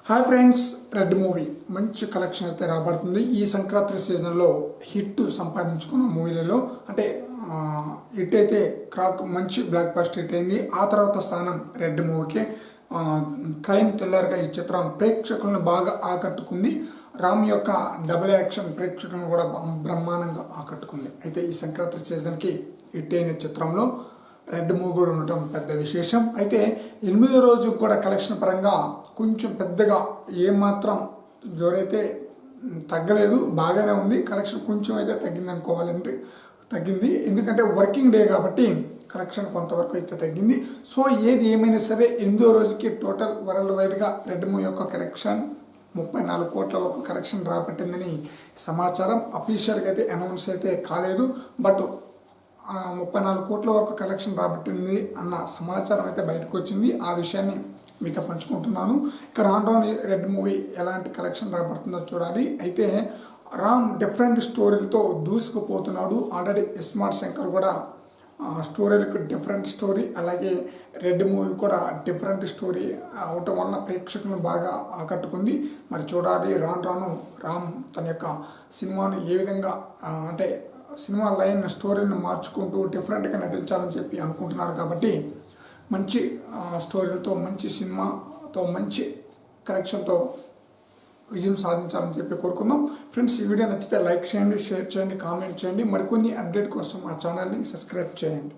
Hi friends, red movie మంచి collection అయితే రాబడుతుంది. ఈ సంక్రాంతి సీజన్లో హిట్ సంపాదించుకున్న మూవీలలో అంటే హిట్ అయితే క్రాక్ మంచి బ్లాక్ బస్టర్ హిట్ అయింది. ఆ తర్వాత స్థానం రెడ్ మూవీకి. క్రైమ్ థ్రిల్లర్గా ఈ చిత్రం ప్రేక్షకులను బాగా ఆకట్టుకుంది. రామ్ యొక్క డబుల్ యాక్షన్ ప్రేక్షకులను కూడా బ్రహ్మాండంగా ఆకట్టుకుంది. అయితే ఈ సంక్రాంతి సీజన్కి హిట్ అయిన చిత్రంలో రెడ్ మూవీ కూడా ఉండటం పెద్ద విశేషం. అయితే 8వ రోజు కూడా కలెక్షన్ పరంగా కొంచెం పెద్దగా ఏమాత్రం జోరైతే తగ్గలేదు, బాగానే ఉంది. కలెక్షన్ కొంచెం అయితే తగ్గింది అనుకోవాలంటే తగ్గింది, ఎందుకంటే వర్కింగ్ డే కాబట్టి కలెక్షన్ కొంతవరకు అయితే తగ్గింది. సో ఏది ఏమైనా సరే 8వ రోజుకి టోటల్ వరల్డ్ వైడ్గా రెడ్ మూవీ యొక్క కలెక్షన్ 34 కోట్ల వరకు కలెక్షన్ రాబట్టిందని సమాచారం. అఫీషియల్గా అయితే అనౌన్స్ అయితే కాలేదు, బట్ 34 కోట్ల వరకు కలెక్షన్ రాబట్టింది అన్న సమాచారం అయితే బయటకు వచ్చింది. ఆ విషయాన్ని మీతో పంచుకుంటున్నాను. ఇక రాను రెడ్ మూవీ ఎలాంటి కలెక్షన్ రాబడుతుందో చూడాలి. అయితే రామ్ డిఫరెంట్ స్టోరీలతో దూసుకుపోతున్నాడు. ఆల్రెడీ స్మార్ట్ శంకర్ కూడా స్టోరీలకు డిఫరెంట్ స్టోరీ, అలాగే రెడ్ మూవీ కూడా డిఫరెంట్ స్టోరీ అవటం వలన ప్రేక్షకులను బాగా ఆకట్టుకుంది. మరి చూడాలి రాను రామ్ తన యొక్క సినిమాను ఏ విధంగా అంటే సినిమా లైన్ స్టోరీని మార్చుకుంటూ డిఫరెంట్గా నటించాలని చెప్పి అనుకుంటున్నారు. కాబట్టి మంచి స్టోరీలతో మంచి సినిమాతో మంచి కలెక్షన్తో విజయం సాధించాలని చెప్పి కోరుకుందాం. ఫ్రెండ్స్, ఈ వీడియో నచ్చితే లైక్ చేయండి, షేర్ చేయండి, కామెంట్ చేయండి. మరికొన్ని అప్డేట్ కోసం మా ఛానల్ని సబ్స్క్రైబ్ చేయండి.